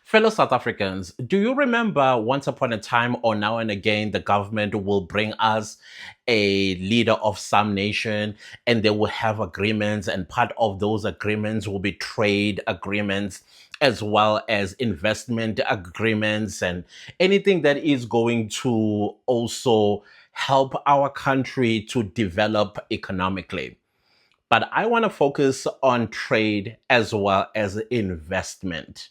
Fellow South Africans, do you remember once upon a time or now and again the government will bring us a leader of some nation and they will have agreements, and part of those agreements will be trade agreements as well as investment agreements and anything that is going to also help our country to develop economically. But I want to focus on trade as well as investment.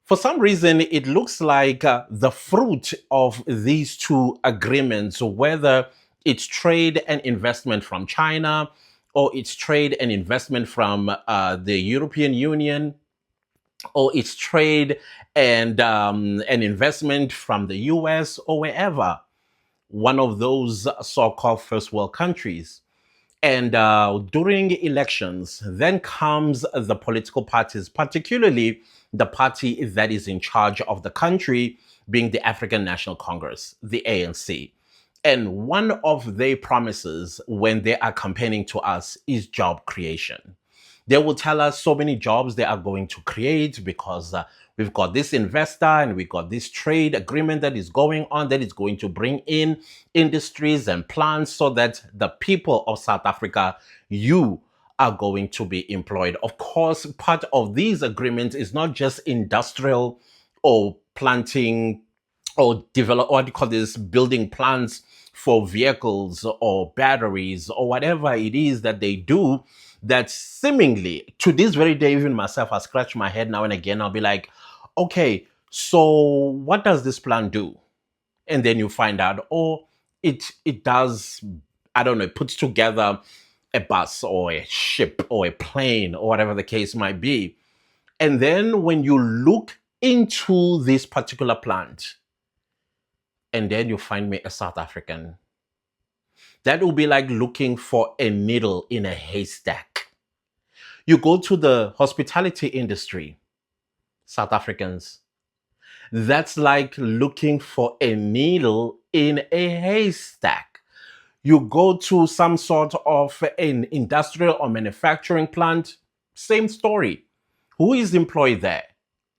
For some reason, it looks like the fruit of these two agreements, whether it's trade and investment from China or it's trade and investment from the European Union, or it's trade and investment from the US or wherever, one of those so-called first world countries. And during elections, then comes the political parties, particularly the party that is in charge of the country, being the African National Congress, the ANC. And one of their promises when they are campaigning to us is job creation. They will tell us so many jobs they are going to create because we've got this investor and we've got this trade agreement that is going on that is going to bring in industries and plants so that the people of South Africa, you are going to be employed. Of course, part of these agreements is not just industrial or planting or develop, what do you call this, building plants for vehicles or batteries or whatever it is that they do, that seemingly to this very day, even myself, I scratch my head now and again. I'll be like, okay, so what does this plan do? And then you find out, oh, it does, I don't know, it puts together a bus or a ship or a plane or whatever the case might be. And then when you look into this particular plant, and then you find me a South African, that will be like looking for a needle in a haystack. You go to the hospitality industry, South Africans, that's like looking for a needle in a haystack. You go to some sort of an industrial or manufacturing plant, same story. Who is employed there?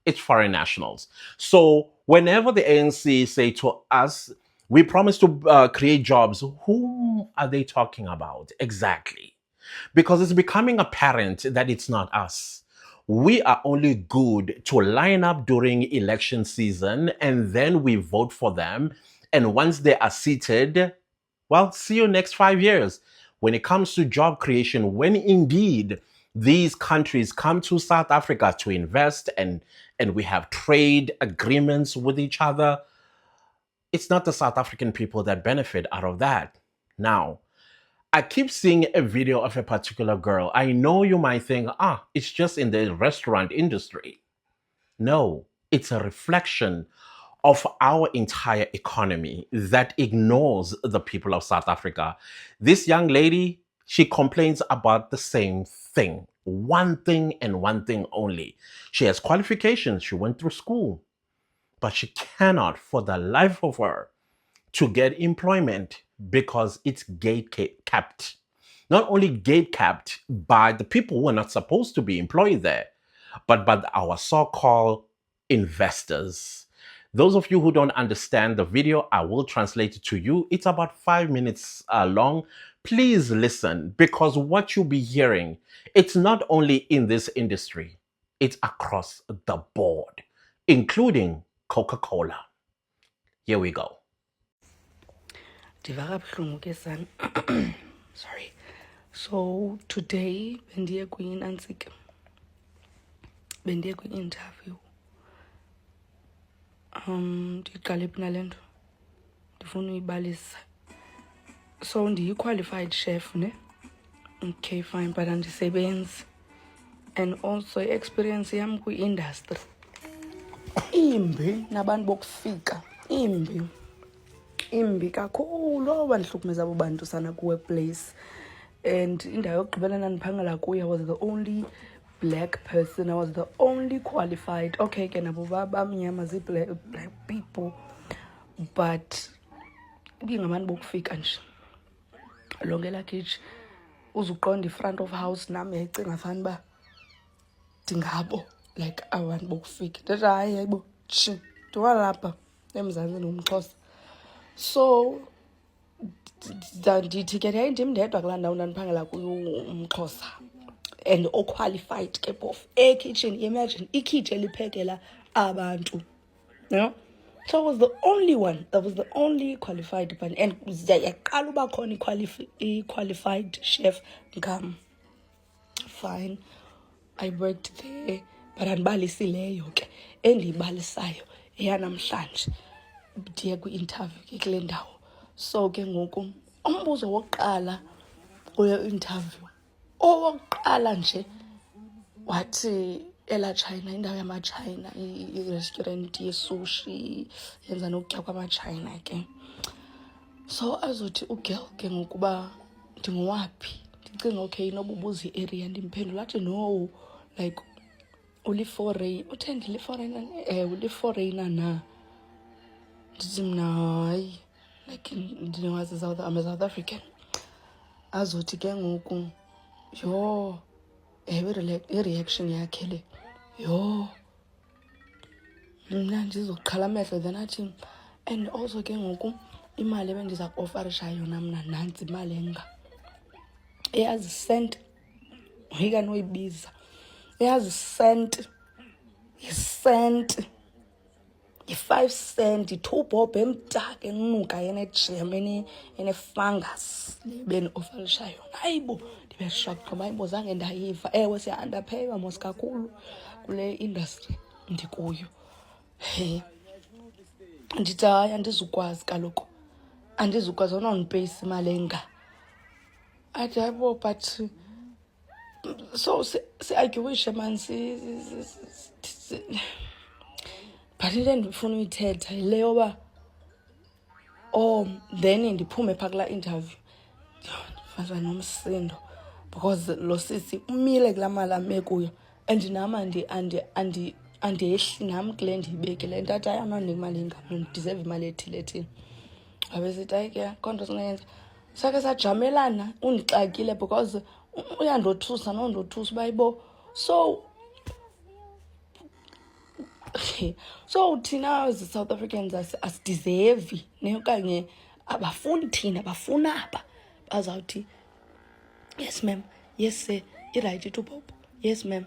It's foreign nationals. So whenever the ANC say to us, we promise to create jobs, whom are they talking about exactly? Because it's becoming apparent that it's not us. We are only good to line up during election season and then we vote for them. And once they are seated, well, see you next 5 years. When it comes to job creation, when indeed these countries come to South Africa to invest and we have trade agreements with each other, it's not the South African people that benefit out of that. Now, I keep seeing a video of a particular girl. I know you might think, it's just in the restaurant industry. No, it's a reflection of our entire economy that ignores the people of South Africa. This young lady, she complains about the same thing. One thing and one thing only. She has qualifications, she went through school, but she cannot, for the life of her, to get employment because it's gate capped. Not only gate capped by the people who are not supposed to be employed there, but by our so-called investors. Those of you who don't understand the video, I will translate it to you. It's about 5 minutes long. Please listen, because what you'll be hearing, it's not only in this industry, it's across the board, including Coca-Cola. Here we go. Sorry. So today bendiye kwi-Nantsika, bendiye kwi-interview. Ndiqale phi nale nto ndifuna uyibalisa. So ndiyi-qualified chef ne, okay fine, but andisebenzi. And also i-experience yam kwi-industry imbi, nabantu bokufika imbi kakhulu. Bandihlukumeza abo bantu sana ku-workplace. And indawo yokugqibela ndandiphangela kuyo, I was the only black person, I was the only qualified. Okay, ke nabo bamnyama black people, but ibingabantu bokufika nje. Lonke lakhitshi uzuqonda i-front of house, nami yayicinga fanuba ndingabo. like abantu bokufika ndathi hayi yayibo tshi ndiwalapha eMzantsi ndingumXhosa. So ndithi ke yayindim ndedwa kulaa ndawo ndandiphangela kuyo umXhosa and oqualified ke phofu ekhitshini. Imagine ikhitshi eliphekela abantu, you know. So I was the only one, that was the only qualified one. And yaqala uba khona i-qualified chef ngam. Fine, I worked there, but andibalisileyo ke endiyibalisayo eyanamhlanje ndiye kwi-interview ke kule ndawo. So ke ngoku umbuzo wokuqala kuyo interview, owokuqala nje wathi ela China, indawo yamaChina, i-restaurant yesushi yenza nokutya kwamaChina ke. So azothi ugirl ke ngokuba ndingowaphi, ndicinga okay noba ubuza i-area, ndimphendula athi no, like uli-foreign. Uthe ndili-foreigner? Uli-foreigner na? Ndithi mna hayi, like ndingazi I'm a South African. Azothi ke ngoku yho, i-reaction yakhe le, yho, mna ndizoqhala amehlo. Then athi and also ke ngoku imali ebendiza kuofarisha yona mna nantsi imali enga, eyazi cent uyikanoyibiza, eyazi cent, yi-cent, yi-5 cent, yi-2 bob emdaka enuka enejem enefungus le beni-ofarisha yona. Hayibo, ndibe shocked ngoba hayibo zange ndayiva. Ewe siya-underpaywa mos kakhulu kule industry ndikuyo. Ndithi hayi andizukwazi kaloku, andizukwazi awunondipeyisa imali enga. Athi hayibo but so si-argywishe man but into endifuna uyithetha yile yoba then ndiphume phaa kulaa interview ndivaza nomsindo because lo sisi umile kulaa mali ame kuyo and nam andehli nam kule ndiyibekile. Ntathi hayi anondinika imali engam, ndideserve imali ethile ethile. Wabe sithi hayi ke akho nto singayenza. Sakhe sajamelana, undixakile because uyandothusa nondothusa bayibo. So thina as South Africans asideserve ne okanye abafuni thina, bafuna aba bazawuthi yes ma'am, yes sir, irayithi tu bob, yes ma'am.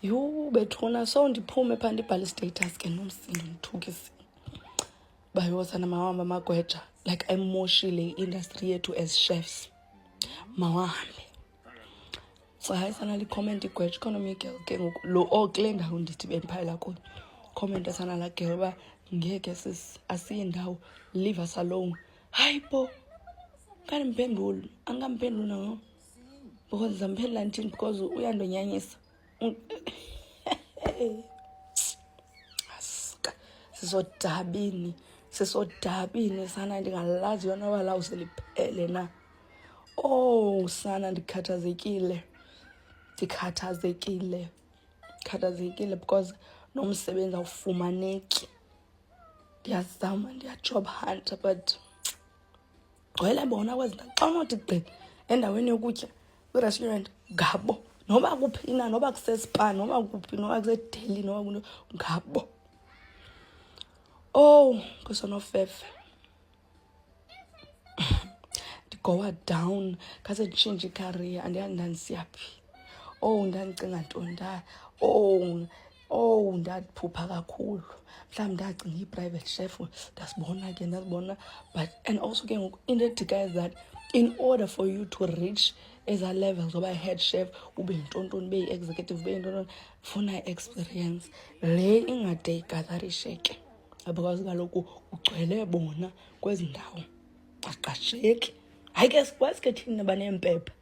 Yho bethuna. So ndiphume phaa ndibhale status ke nomsindo ndithukisi bayosana mawahamba amagweja, like ayimoshile i-industry yethu as chefs, mawahambe. So hayi sana li-comment igweja economy girl ke ngoku lo kule ndawo ndithi bendiphayela kuyo, comment sana laa girl uba ngeke sis asiye ndawo, leave us alone. Hayi bo, kandimphenduli, angamphendula no, because ndizamphendula ndithini because uyandonyanyisa. Sisodabini sana, ndingalazi yona uba lawuse liphele na. Sana ndikhathazekile because nomsebenzi awufumaneki. Ndiyazama, ndiyajob hunter but gcwele bona kwezi ndawo. Xa unothi gqi endaweni yokutya kwirestaurant ngabo, noba kuphi na, noba kusespa, noba kuphi, noba kusedeli, noba ngabo. Kusonofefe ndigowa down, ngase nditshintshe icareer, andiyazi ndandisiyaphi. Ndandicinga ntonta, ndaphupha kakhulu. Mhlawumbi ndacinga i-private chef, ndazibona. But and also ke ngoku into edika is that in order for you to reach eza levels zoba head chef, ube yintontoni, ube yi-executive, ube yintontoni, funa experience le ingade igadarisheke because kaloku ugcwele bona kwezi ndawo, aqasheki. Hayi ke sikwazi ke thina baneempepha,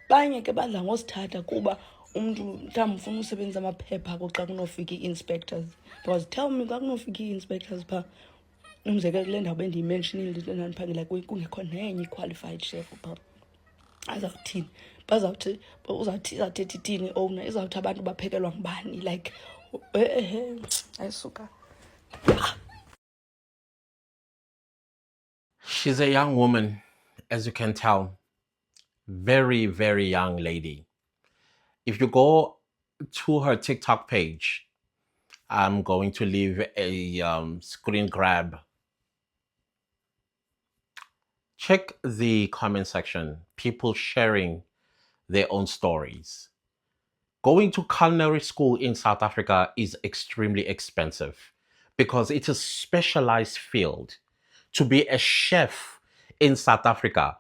banye ke badla ngosithatha kuba umntu mhlawumbi ufuna usebenzisa amaphepha ako xa kunofika ii-inspectors. Because tell me xa kunofika ii-inspectors phaa, umzekelo kule ndawo bendiyimenshonile ndandiphangela kuyo, kungekho nenye i-qualified chef phaa, azawuthini? Izawuthetha ithini owner? Izawuthi abantu baphekelwa ngubani? Like ayisuka. She's a young woman, as you can tell. Very, very young lady. If you go to her TikTok page. I'm going to leave a screen grab. Check the comment section. People sharing their own stories. Going to culinary school in South Africa is extremely expensive because it's a specialized field. To be a chef in South Africa,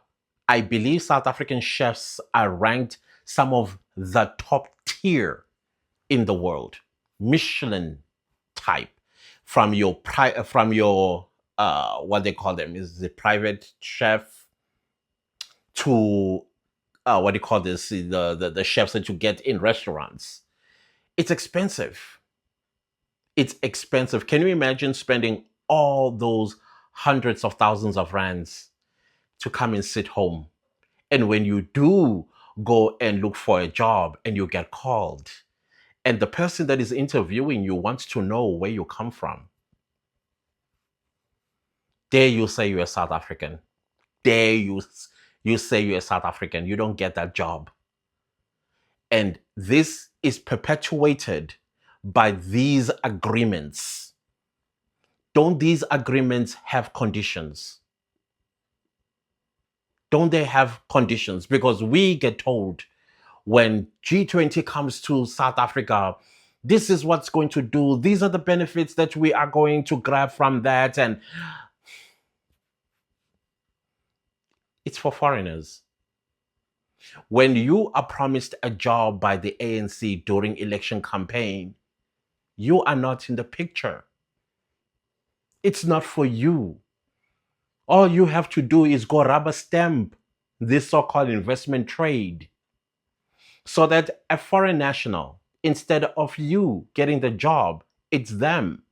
I believe South African chefs are ranked some of the top tier in the world, Michelin type, from your what they call them is the private chef to what do you call this the chefs that you get in restaurants. It's expensive. It's expensive. Can you imagine spending all those hundreds of thousands of rands to come and sit home? And when you do go and look for a job and you get called, and the person that is interviewing you wants to know where you come from, dare you say you're a South African? Dare you say you're a South African? You don't get that job. And this is perpetuated by these agreements. Don't these agreements have conditions? Don't they have conditions? Because we get told when G20 comes to South Africa, this is what's going to do. These are the benefits that we are going to grab from that. And it's for foreigners. When you are promised a job by the ANC during election campaign, you are not in the picture. It's not for you. All you have to do is go rubber stamp this so-called investment trade so that a foreign national, instead of you getting the job, it's them.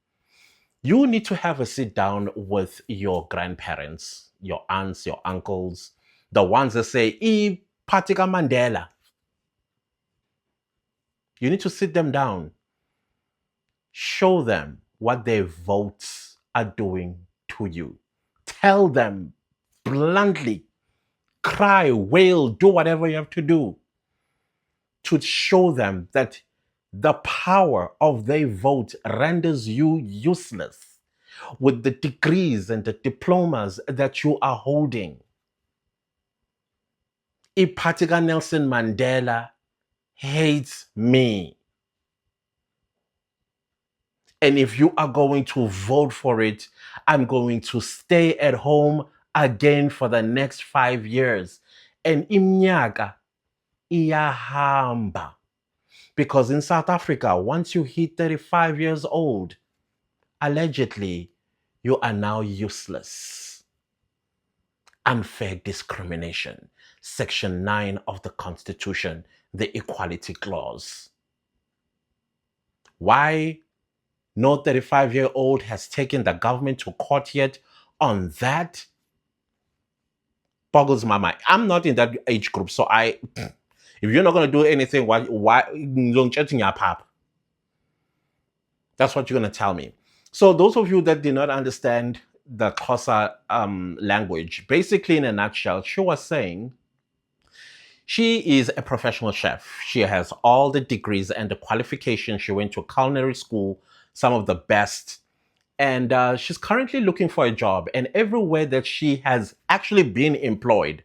You need to have a sit down with your grandparents, your aunts, your uncles, the ones that say, "E Patika Mandela." You need to sit them down, show them what their votes are doing to you. Tell them bluntly, cry, wail, do whatever you have to do to show them that the power of their vote renders you useless with the degrees and the diplomas that you are holding. Ipatika Nelson Mandela hates me. And if you are going to vote for it, I'm going to stay at home again for the next 5 years. And iminyaka iyahamba. Because in South Africa, once you hit 35 years old, allegedly, you are now useless. Unfair discrimination. Section 9 of the Constitution, the Equality Clause. Why no 35-year-old has taken the government to court yet on that? Boggles my mind. I'm not in that age group, so if you're not going to do anything, why don't chatting your pap? That's what you're going to tell me. So those of you that did not understand the Xhosa language, basically in a nutshell, she was saying she is a professional chef. She has all the degrees and the qualifications. She went to culinary school, some of the best. And she's currently looking for a job. And everywhere that she has actually been employed,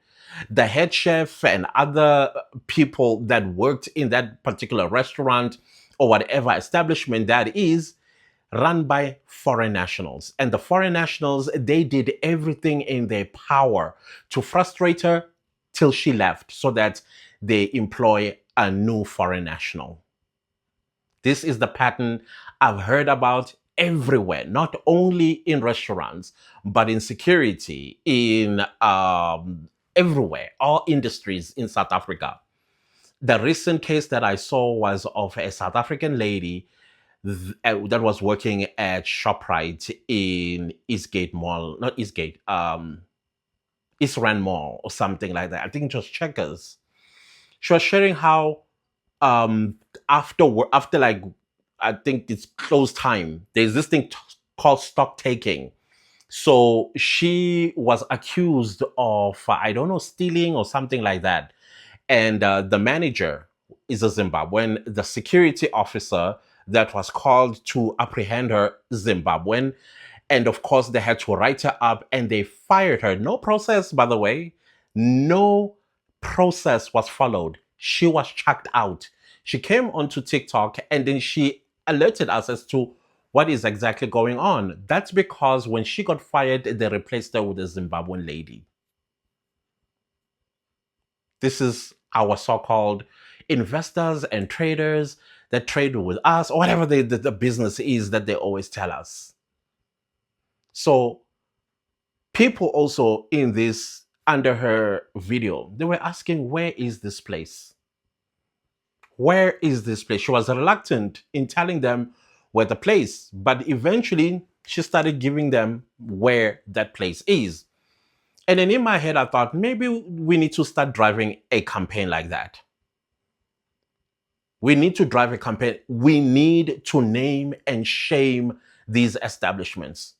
the head chef and other people that worked in that particular restaurant or whatever establishment that is, run by foreign nationals. And the foreign nationals, they did everything in their power to frustrate her till she left so that they employ a new foreign national. This is the pattern I've heard about everywhere, not only in restaurants, but in security, in everywhere, all industries in South Africa. The recent case that I saw was of a South African lady that was working at ShopRite in Eastgate Mall, not Eastgate, East Rand Mall or something like that. I think it was Checkers. She was sharing how after like I think it's close time, there's this thing called stock taking. So she was accused of I don't know, stealing or something like that. And the manager is a Zimbabwean. The security officer that was called to apprehend her, Zimbabwean. And of course, they had to write her up and they fired her. No process, by the way. No process was followed. She was chucked out. She came onto TikTok and then she alerted us as to what is exactly going on. That's because when she got fired, they replaced her with a Zimbabwean lady. This is our so-called investors and traders that trade with us, or whatever the business is that they always tell us. So people also in this, under her video, they were asking, where is this place? Where is this place? She was reluctant in telling them where the place, but eventually she started giving them where that place is. And then in my head, I thought maybe we need to start driving a campaign like that. We need to drive a campaign. We need to name and shame these establishments.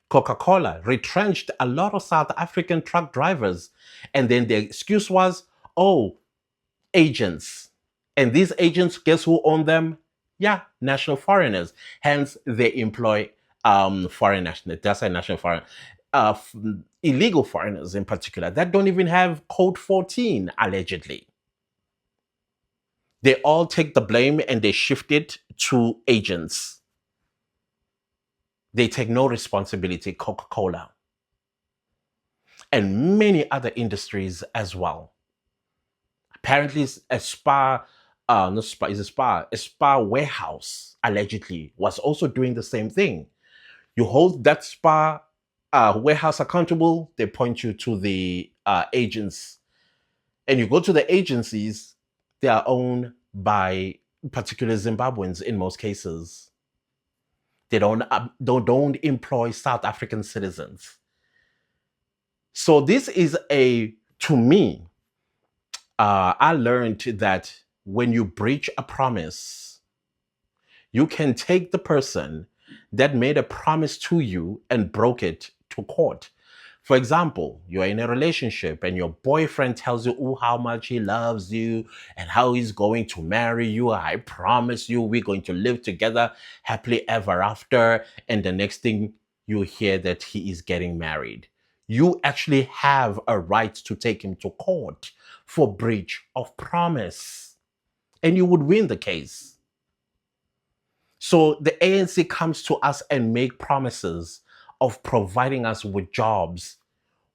Coca-Cola retrenched a lot of South African truck drivers. And then the excuse was, oh, agents. And these agents, guess who own them? Yeah, national foreigners. Hence, they employ foreign nationals. That's a national foreign. Illegal foreigners in particular that don't even have Code 14, allegedly. They all take the blame and they shift it to agents. They take no responsibility, Coca-Cola. And many other industries as well. Apparently, a spa, not spa, is a spa warehouse, allegedly, was also doing the same thing. You hold that spa warehouse accountable, they point you to the agents. And you go to the agencies, they are owned by particular Zimbabweans in most cases. They don't employ South African citizens. So this is to me, I learned that when you breach a promise, you can take the person that made a promise to you and broke it to court. For example, you're in a relationship and your boyfriend tells you how much he loves you and how he's going to marry you. I promise you, we're going to live together happily ever after. And the next thing you hear that he is getting married. You actually have a right to take him to court for breach of promise. And you would win the case. So the ANC comes to us and make promises of providing us with jobs.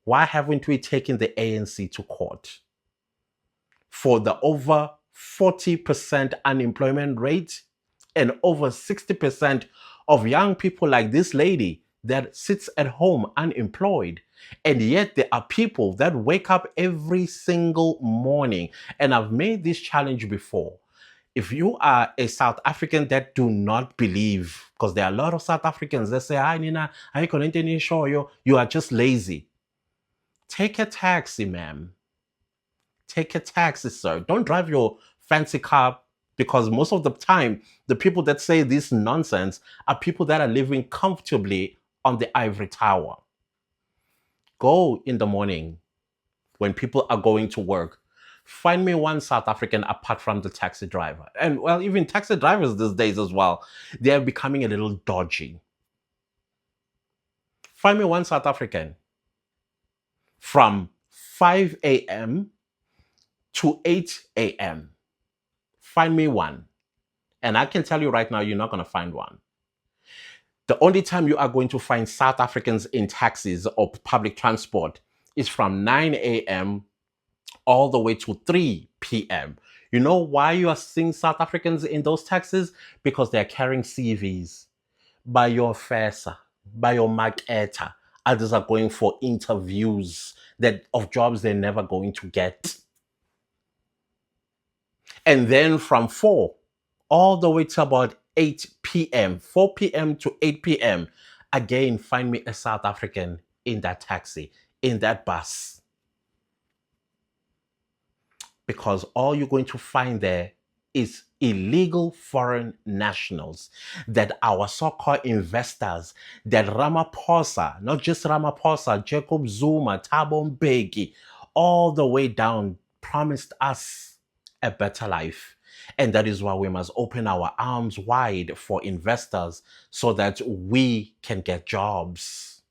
Why haven't we taken the ANC to court? For the over 40% unemployment rate and over 60% of young people like this lady that sits at home unemployed. And yet there are people that wake up every single morning. And I've made this challenge before. If you are a South African that do not believe, because there are a lot of South Africans that say, "Hi, Nina, I can't show you. You are just lazy." Take a taxi, ma'am. Take a taxi, sir. Don't drive your fancy car, because most of the time, the people that say this nonsense are people that are living comfortably on the ivory tower. Go in the morning when people are going to work. Find me one South African apart from the taxi driver. And well, even taxi drivers these days as well, they're becoming a little dodgy. Find me one South African from 5 a.m. to 8 a.m. Find me one. And I can tell you right now, you're not going to find one. The only time you are going to find South Africans in taxis or public transport is from 9 a.m. all the way to 3 p.m. You know why you are seeing South Africans in those taxis? Because they're carrying CVs. By your FESA, by your marketer, others are going for interviews of jobs they're never going to get. And then from 4 all the way to about 8 p.m., 4 p.m. to 8 p.m., again, find me a South African in that taxi, in that bus. Because all you're going to find there is illegal foreign nationals that our so-called investors, that Ramaphosa, not just Ramaphosa, Jacob Zuma, Thabo Mbeki, all the way down, promised us a better life. And that is why we must open our arms wide for investors so that we can get jobs.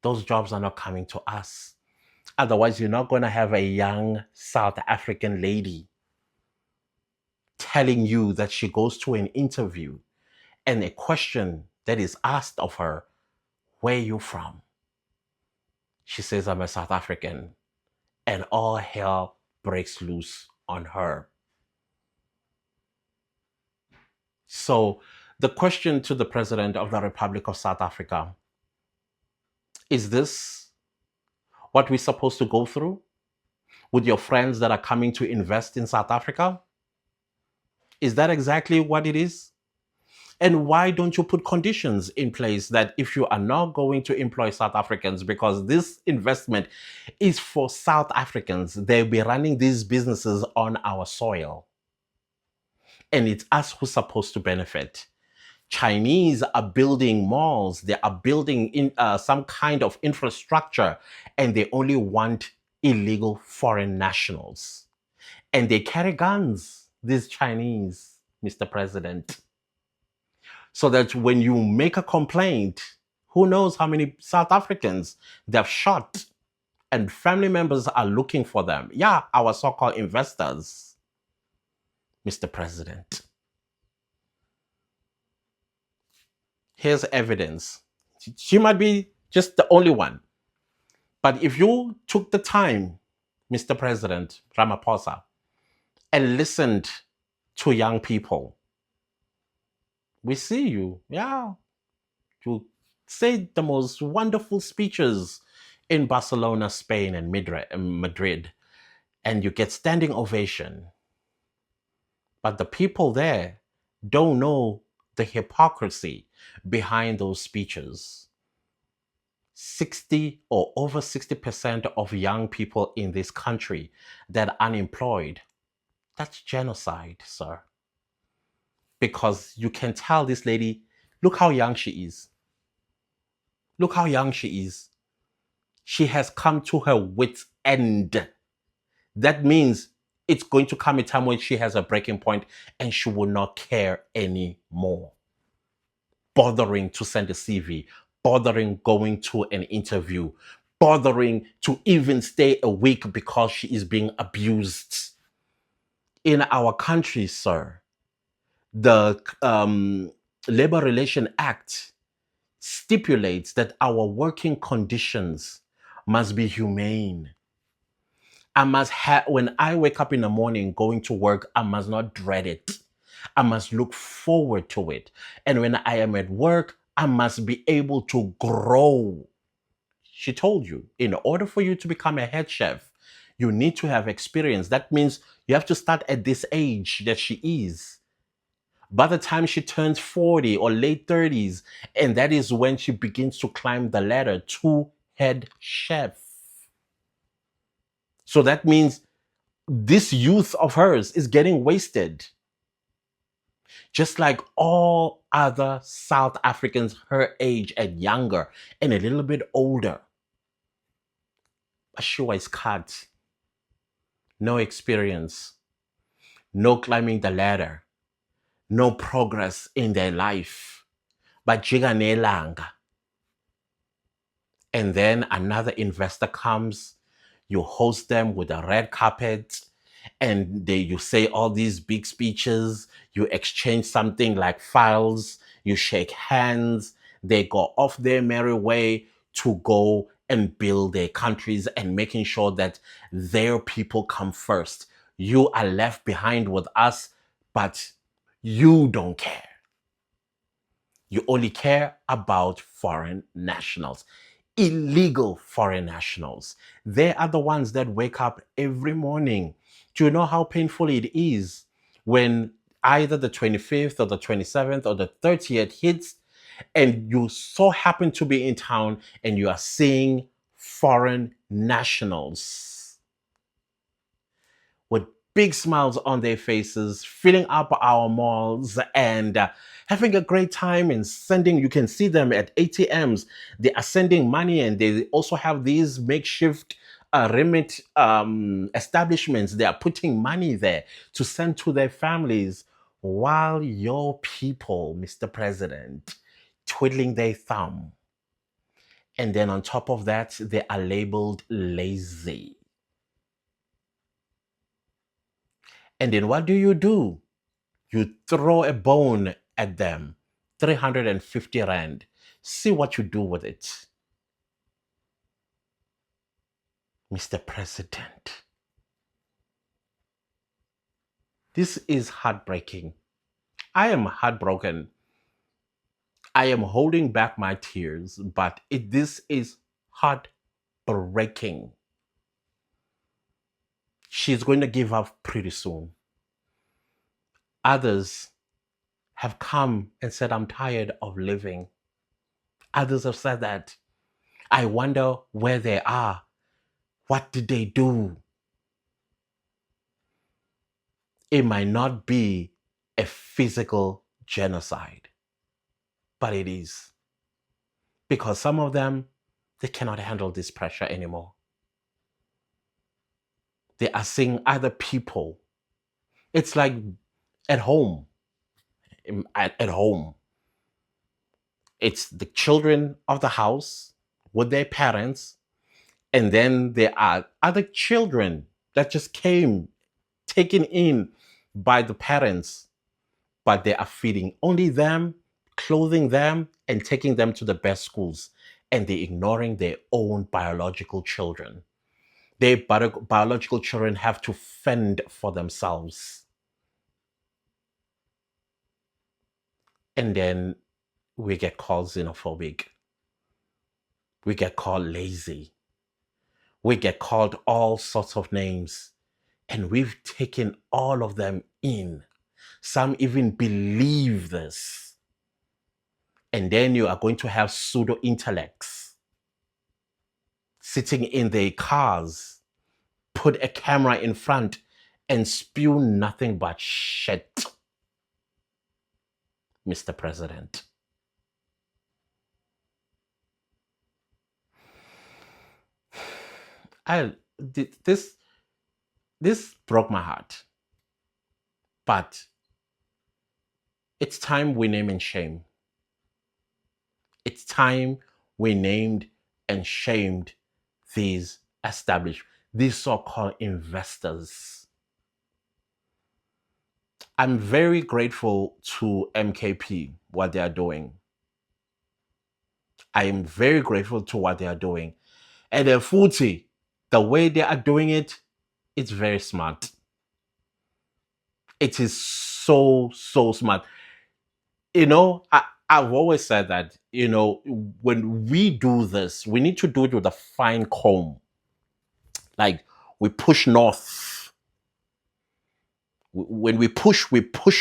Those jobs are not coming to us. Otherwise, you're not going to have a young South African lady telling you that she goes to an interview and a question that is asked of her, where are you from? She says, I'm a South African. And all hell breaks loose on her. So the question to the President of the Republic of South Africa, is this what we're supposed to go through with your friends that are coming to invest in South Africa? Is that exactly what it is? And why don't you put conditions in place that if you are not going to employ South Africans, because this investment is for South Africans, they'll be running these businesses on our soil. And it's us who's supposed to benefit. Chinese are building malls, they are building in some kind of infrastructure, and they only want illegal foreign nationals. And they carry guns, these Chinese, Mr. President. So that when you make a complaint, who knows how many South Africans they've shot, and family members are looking for them. Yeah, our so-called investors, Mr. President. Here's evidence. She might be just the only one. But if you took the time, Mr. President Ramaphosa, and listened to young people, we see you. Yeah. You say the most wonderful speeches in Barcelona, Spain, and Madrid, and you get standing ovation. But the people there don't know the hypocrisy behind those speeches. 60 or over 60% of young people in this country that are unemployed, that's genocide, sir. Because you can tell this lady, look how young she is. Look how young she is. She has come to her wit's end. That means it's going to come a time when she has a breaking point and she will not care anymore. Bothering to send a CV, bothering going to an interview, bothering to even stay a week because she is being abused. In our country, sir, the Labor Relation Act stipulates that our working conditions must be humane. I must have, when I wake up in the morning going to work, I must not dread it. I must look forward to it. And when I am at work, I must be able to grow. She told you, in order for you to become a head chef, you need to have experience. That means you have to start at this age that she is. By the time she turns 40 or late 30s, and that is when she begins to climb the ladder to head chef. So that means this youth of hers is getting wasted. Just like all other South Africans her age and younger and a little bit older. Ashua is cut. No experience. No climbing the ladder. No progress in their life. But jiganelanga. And then another investor comes. You host them with a red carpet. And you say all these big speeches, you exchange something like files, you shake hands, they go off their merry way to go and build their countries and making sure that their people come first. You are left behind with us, but you don't care. You only care about foreign nationals. Illegal foreign nationals. They are the ones that wake up every morning. Do you know how painful it is when either the 25th or the 27th or the 30th hits and you so happen to be in town and you are seeing foreign nationals with big smiles on their faces, filling up our malls and having a great time and sending, you can see them at ATMs. They are sending money and they also have these makeshift remit establishments. They are putting money there to send to their families, while your people, Mr. President, twiddling their thumb. And then on top of that, they are labeled lazy. And then what do? You throw a bone at them, 350 Rand. See what you do with it. Mr. President, this is heartbreaking. I am heartbroken. I am holding back my tears, but this is heartbreaking. She's going to give up pretty soon. Others have come and said, I'm tired of living. Others have said that. I wonder where they are. What did they do? It might not be a physical genocide, but it is. Because some of them, they cannot handle this pressure anymore. They are seeing other people. It's like at home. At home, it's the children of the house with their parents, and then there are other children that just came, taken in by the parents, but they are feeding only them, clothing them, and taking them to the best schools, and they're ignoring their own biological children. Their biological children have to fend for themselves. And then we get called xenophobic. We get called lazy. We get called all sorts of names. And we've taken all of them in. Some even believe this. And then you are going to have pseudo intellects sitting in their cars, put a camera in front, and spew nothing but shit. Mr. President. This broke my heart. But it's time we name and shame. It's time we named and shamed these established, these so-called investors. I'm very grateful to MKP, what they are doing. I am very grateful to what they are doing. And then Futi, the way they are doing it, it's very smart. It is so smart. I've always said that, when we do this, we need to do it with a fine comb. Like, we push north. When we push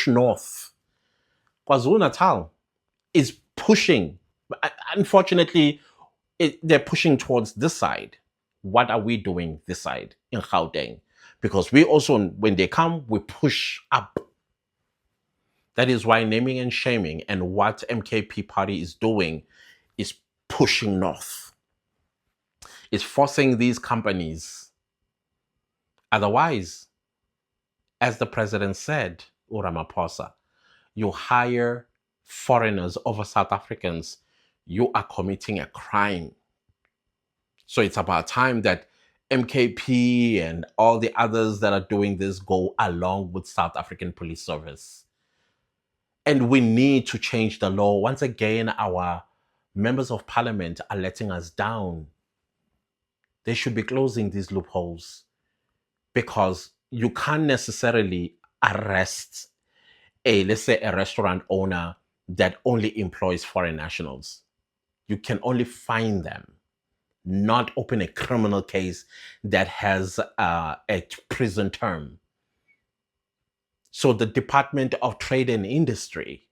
north. KwaZulu-Natal is pushing. Unfortunately, they're pushing towards this side. What are we doing this side in Gauteng? Because we also, when they come, we push up. That is why naming and shaming and what MKP party is doing is pushing north. It's forcing these companies. Otherwise, as the president said, Ramaphosa, you hire foreigners over South Africans, you are committing a crime. So it's about time that MKP and all the others that are doing this go along with South African Police Service. And we need to change the law. Once again, our members of parliament are letting us down. They should be closing these loopholes, because you can't necessarily arrest let's say a restaurant owner that only employs foreign nationals. You can only fine them, not open a criminal case that has a prison term. So the Department of Trade and Industry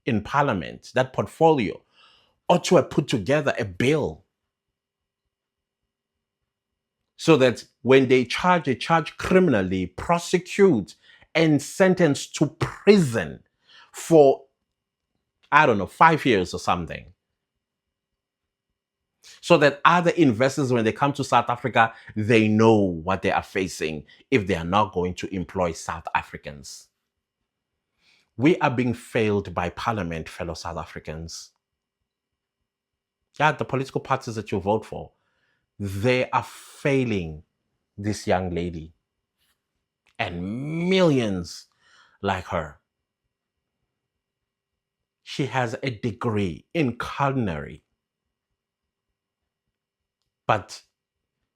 in Parliament, that portfolio, ought to have put together a bill so that when they charge criminally, prosecute, and sentence to prison for, I don't know, 5 years or something. so that other investors, when they come to South Africa, they know what they are facing if they are not going to employ South Africans. We are being failed by Parliament, fellow South Africans. Yeah, the political parties that you vote for, they are failing this young lady and millions like her. She has a degree in culinary, but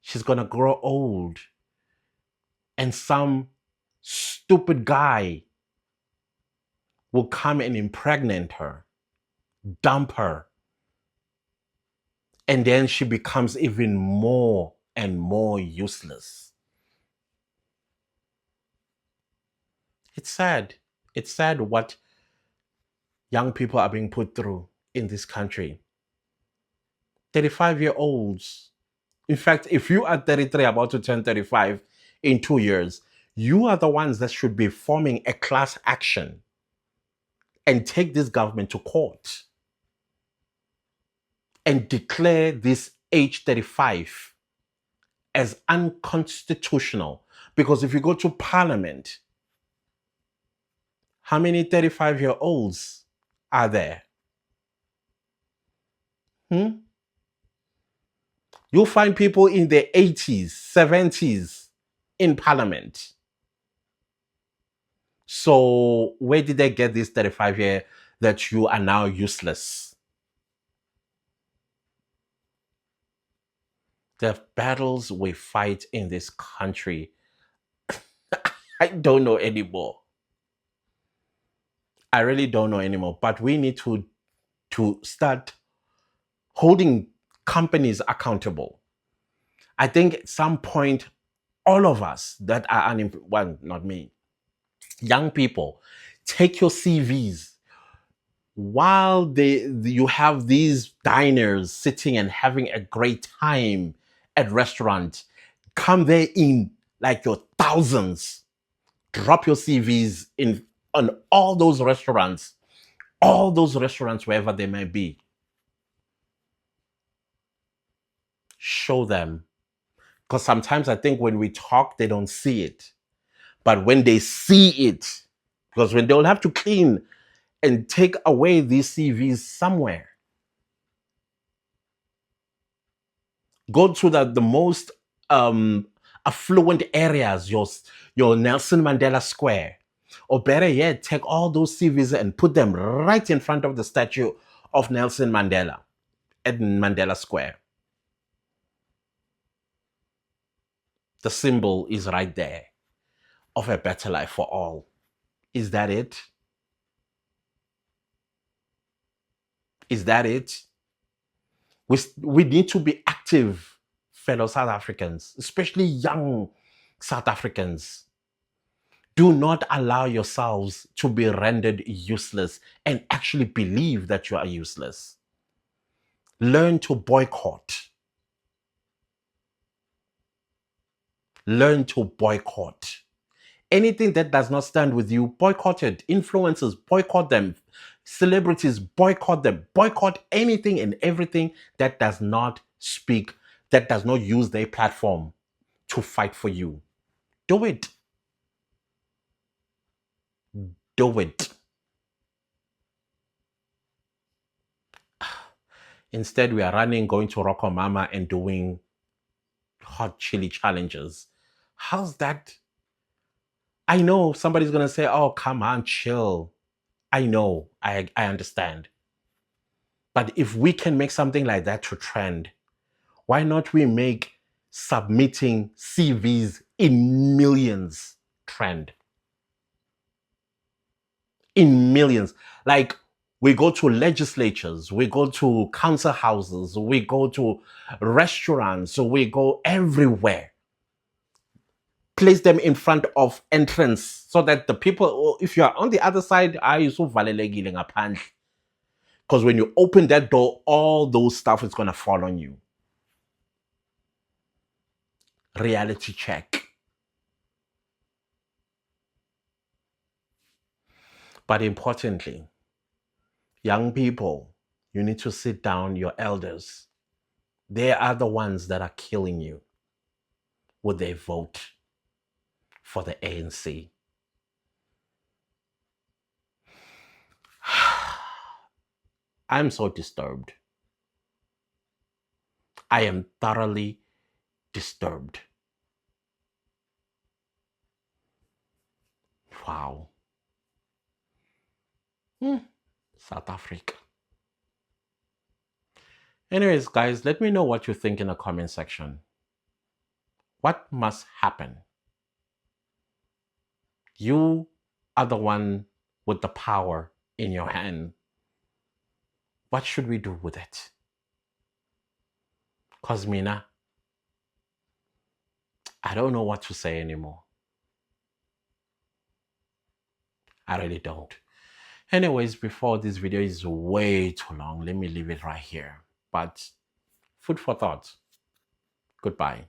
she's going to grow old and some stupid guy will come and impregnate her, dump her, and then she becomes even more and more useless. It's sad. It's sad what young people are being put through in this country. 35-year-olds. In fact, if you are 33, about to turn 35 in 2 years, you are the ones that should be forming a class action and take this government to court and declare this age 35 as unconstitutional. Because if you go to Parliament, how many 35-year-olds are there? You'll find people in their 80s, 70s in Parliament. So where did they get this 35-year that you are now useless? The battles we fight in this country, I don't know anymore. I really don't know anymore. But we need to start holding companies accountable. I think at some point, all of us that are unemployed, well, not me, young people, take your CVs while you have these diners sitting and having a great time at restaurants. Come there in like your thousands. Drop your CVs in on all those restaurants wherever they may be. Show them. Because sometimes I think when we talk, they don't see it. But when they see it, because when they'll have to clean and take away these CVs somewhere, go to the most affluent areas, your Nelson Mandela Square, or better yet, take all those CVs and put them right in front of the statue of Nelson Mandela at Mandela Square. The symbol is right there of a better life for all. Is that it? Is that it? We need to be active, fellow South Africans, especially young South Africans. Do not allow yourselves to be rendered useless and actually believe that you are useless. Learn to boycott. Learn to boycott. Anything that does not stand with you, boycott it. Influencers, boycott them. Celebrities, boycott them. Boycott anything and everything that does not speak, that does not use their platform to fight for you. Do it. Do it. Instead, we are running, going to Rocco Mama and doing hot chili challenges. How's that? I know somebody's going to say, oh, come on, chill. I know. I understand. But if we can make something like that to trend, why not we make submitting CVs in millions trend? In millions. Like, we go to legislatures, we go to council houses, we go to restaurants, so we go everywhere. Place them in front of entrance so that the people, if you are on the other side, because when you open that door, all those stuff is going to fall on you. Reality check. But importantly, young people, you need to sit down, your elders, They are the ones that are killing you with their vote for the ANC. I'm so disturbed. I am thoroughly disturbed. Wow. South Africa. Anyways, guys, let me know what you think in the comment section. What must happen? You are the one with the power in your hand. What should we do with it? Cause Mina, I don't know what to say anymore. I really don't. Anyways, before this video is way too long, let me leave it right here. But food for thought. Goodbye.